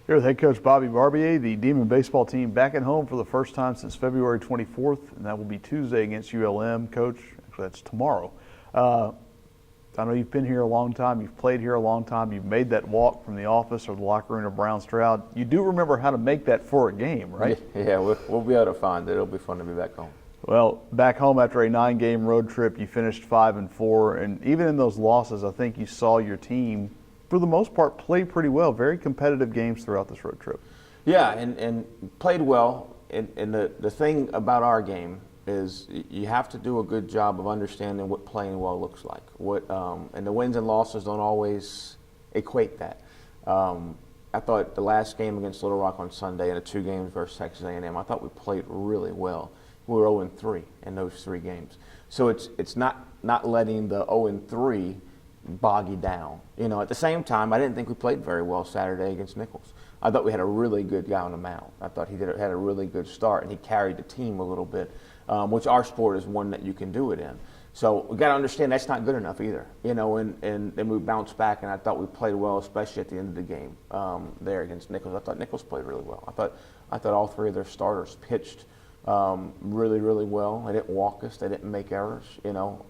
Here with head coach Bobby Barbier, the Demon baseball team back at home for the first time since February 24th, and that will be Tuesday against ULM. Coach, actually that's tomorrow. I know you've been here a long time, you've played here a long time, you've made that walk from the office or the locker room to Brown Stroud. You do remember how to make that for a game, right? Yeah, we'll be able to find it. It'll be fun to be back home. Well, back home after a 9-game road trip, you finished 5-4, and even in those losses, I think you saw your team, for the most part, play pretty well. Very competitive games throughout this road trip. Yeah, and played well. And the thing about our game is you have to do a good job of understanding what playing well looks like. And the wins and losses don't always equate that. I thought the last game against Little Rock on Sunday and the 2 games versus Texas A&M, I thought we played really well. We were 0-3 in those 3 games. So it's not letting the 0-3 bog you down. You know, at the same time, I didn't think we played very well Saturday against Nichols. I thought we had a really good guy on the mound. I thought he had a really good start, and he carried the team a little bit, which our sport is one that you can do it in. So we got to understand that's not good enough either. You know, and then we bounced back, and I thought we played well, especially at the end of the game there against Nichols. I thought Nichols played really well. I thought all 3 of their starters pitched really, really well. They didn't walk us. They didn't make errors, you know.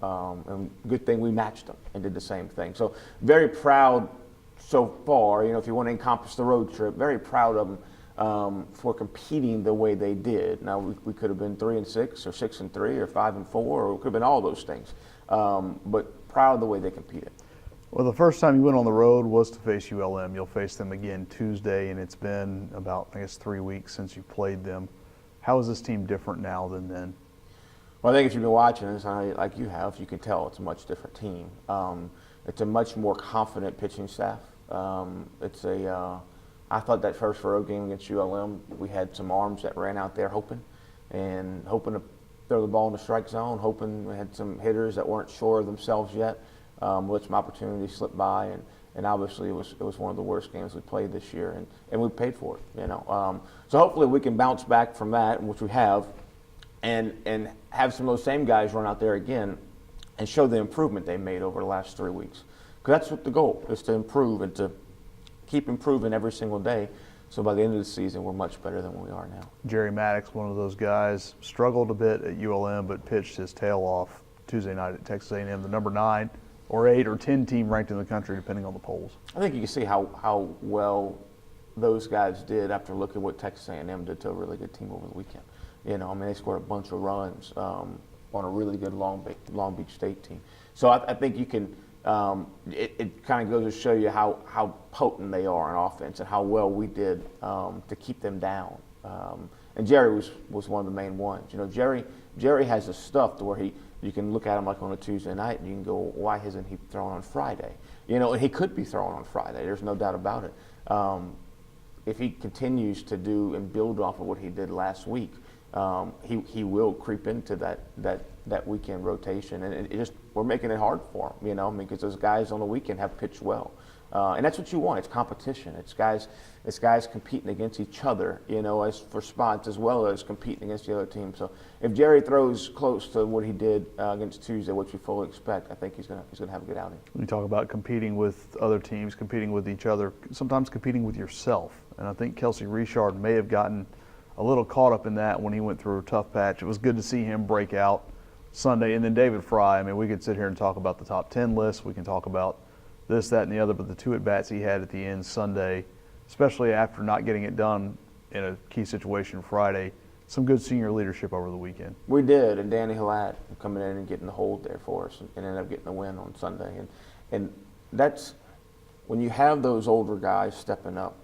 And good thing we matched them and did the same thing. So very proud so far, you know, if you want to encompass the road trip, very proud of them for competing the way they did. Now, we could have been 3-6 or 6-3 or 5-4, or it could have been all those things. But proud of the way they competed. Well, the first time you went on the road was to face ULM. You'll face them again Tuesday, and it's been about, I guess, 3 weeks since you played them. How is this team different now than then? Well, I think if you've been watching this, like you have, you can tell it's a much different team. It's a much more confident pitching staff. I thought that first road game against ULM, we had some arms that ran out there hoping to throw the ball in the strike zone, hoping we had some hitters that weren't sure of themselves yet, let some opportunities slip by, and obviously it was one of the worst games we played this year, and we paid for it, you know. So hopefully we can bounce back from that, which we have, and have some of those same guys run out there again and show the improvement they made over the last 3 weeks. Because that's what the goal is, to improve and to keep improving every single day. So by the end of the season, we're much better than we are now. Jerry Maddox, one of those guys, struggled a bit at ULM, but pitched his tail off Tuesday night at Texas A&M, the number 9 or 8 or 10 team ranked in the country, depending on the polls. I think you can see how well those guys did after looking at what Texas A&M did to a really good team over the weekend. You know, I mean, they scored a bunch of runs on a really good Long Beach State team. So I think you can. It kind of goes to show you how potent they are on offense and how well we did to keep them down. And Jerry was one of the main ones. You know, Jerry has the stuff to where you can look at him like on a Tuesday night and you can go, why isn't he throwing on Friday? You know, and he could be throwing on Friday. There's no doubt about it. If he continues to do and build off of what he did last week, he will creep into that weekend rotation, and we're making it hard for him, you know, because those guys on the weekend have pitched well, and that's what you want. It's competition. It's guys competing against each other, you know, as for spots as well as competing against the other team. So if Jerry throws close to what he did against Tuesday, which we fully expect, I think he's gonna have a good outing. We talk about competing with other teams, competing with each other, sometimes competing with yourself, and I think Kelsey Richard may have gotten a little caught up in that when he went through a tough patch. It was good to see him break out Sunday. And then David Fry, I mean, we could sit here and talk about the top 10 list. We can talk about this, that, and the other, but the 2 at-bats he had at the end Sunday, especially after not getting it done in a key situation Friday, some good senior leadership over the weekend. We did, and Danny Hillad coming in and getting the hold there for us and ended up getting the win on Sunday. And that's when you have those older guys stepping up,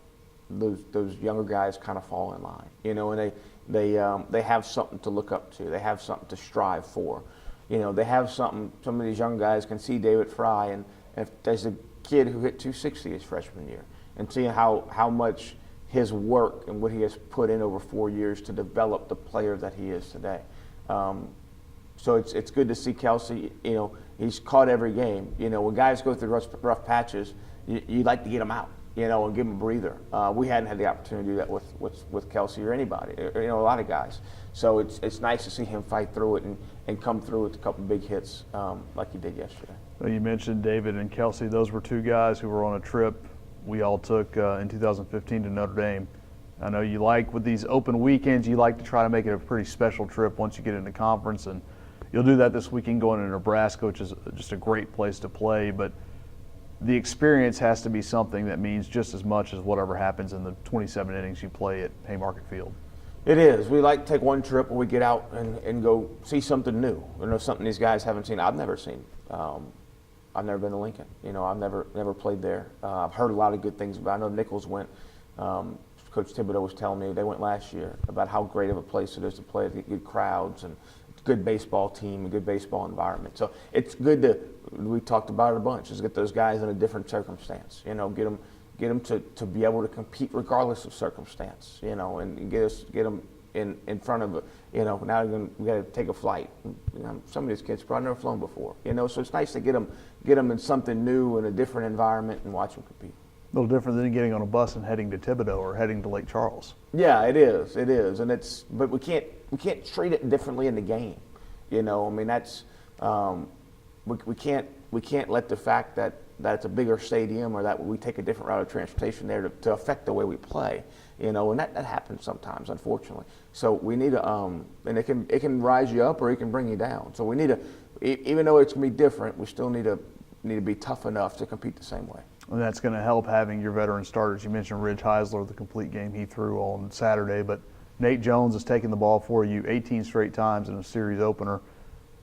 those younger guys kind of fall in line, you know, and they have something to look up to. They have something to strive for. You know, they have something. Some of these young guys can see David Fry, and if there's a kid who hit 260 his freshman year, and see how much his work and what he has put in over 4 years to develop the player that he is today. So it's good to see Kelsey. You know, he's caught every game. You know, when guys go through rough patches, you like to get them out, you know, and give them a breather. We hadn't had the opportunity to do that with Kelsey or anybody, you know, a lot of guys. So it's nice to see him fight through it and come through with a couple big hits like he did yesterday. Well, you mentioned David and Kelsey. Those were 2 guys who were on a trip we all took in 2015 to Notre Dame. I know you like, with these open weekends, you like to try to make it a pretty special trip once you get into conference, and you'll do that this weekend going to Nebraska, which is just a great place to play. But the experience has to be something that means just as much as whatever happens in the 27 innings you play at Haymarket Field. It is. We like to take one trip where we get out and go see something new. Something these guys haven't seen. I've never seen. I've never been to Lincoln. I've never played there. I've heard a lot of good things about it. I know Nichols went. Coach Thibodeau was telling me they went last year about how great of a place it is to play, good crowds and good baseball team, a good baseball environment. So it's good we talked about it a bunch, is get those guys in a different circumstance, get them to be able to compete regardless of circumstance, and get them in front of now we got to take a flight. Some of these kids probably never flown before, so it's nice to get them in something new in a different environment and watch them compete. A little different than getting on a bus and heading to Thibodeau or heading to Lake Charles. Yeah, it is, and but we can't treat it differently in the game. That's we can't let the fact that it's a bigger stadium or that we take a different route of transportation there to affect the way we play. And that happens sometimes, unfortunately. So we need to, and it can rise you up or it can bring you down. So we need to, even though it's gonna be different, we still need to be tough enough to compete the same way. And that's going to help having your veteran starters. You mentioned Ridge Heisler, the complete game he threw on Saturday, but Nate Jones has taken the ball for you 18 straight times in a series opener.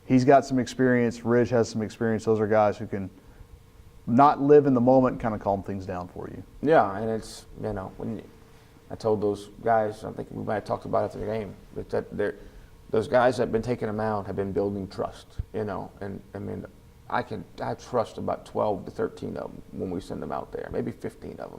He's got some experience. Ridge has some experience. Those are guys who can not live in the moment and kind of calm things down for you. Yeah, and it's, when I told those guys, I think we might have talked about it after the game, that those guys that have been taking them out have been building trust, and I trust about 12 to 13 of them when we send them out there, maybe 15 of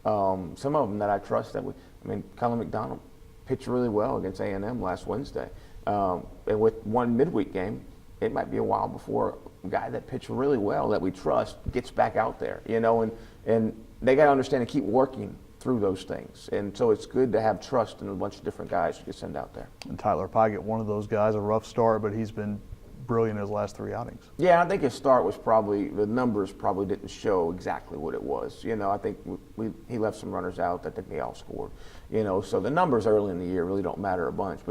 them. Some of them that I trust Colin McDonald pitched really well against A&M last Wednesday. And with one midweek game, it might be a while before a guy that pitched really well that we trust gets back out there, and they got to understand and keep working through those things. And so it's good to have trust in a bunch of different guys you can send out there. And Tyler Pygott, one of those guys, a rough start, but he's been brilliant in his last 3 outings. Yeah, I think his start was the numbers probably didn't show exactly what it was. I think he left some runners out that they all scored. So the numbers early in the year really don't matter a bunch.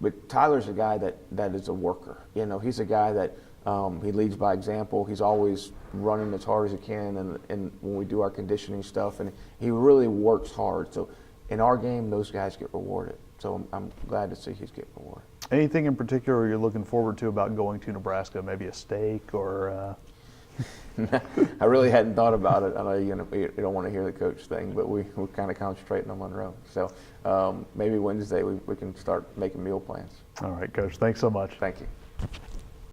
But Tyler's a guy that is a worker. He's a guy that he leads by example. He's always running as hard as he can, and when we do our conditioning stuff, and he really works hard. So in our game, those guys get rewarded. So I'm glad to see he's getting rewarded. Anything in particular you're looking forward to about going to Nebraska? Maybe a steak or? I really hadn't thought about it. I know you don't want to hear the coach thing, but we're kind of concentrating on Monroe. So maybe Wednesday we can start making meal plans. All right, Coach. Thanks so much. Thank you.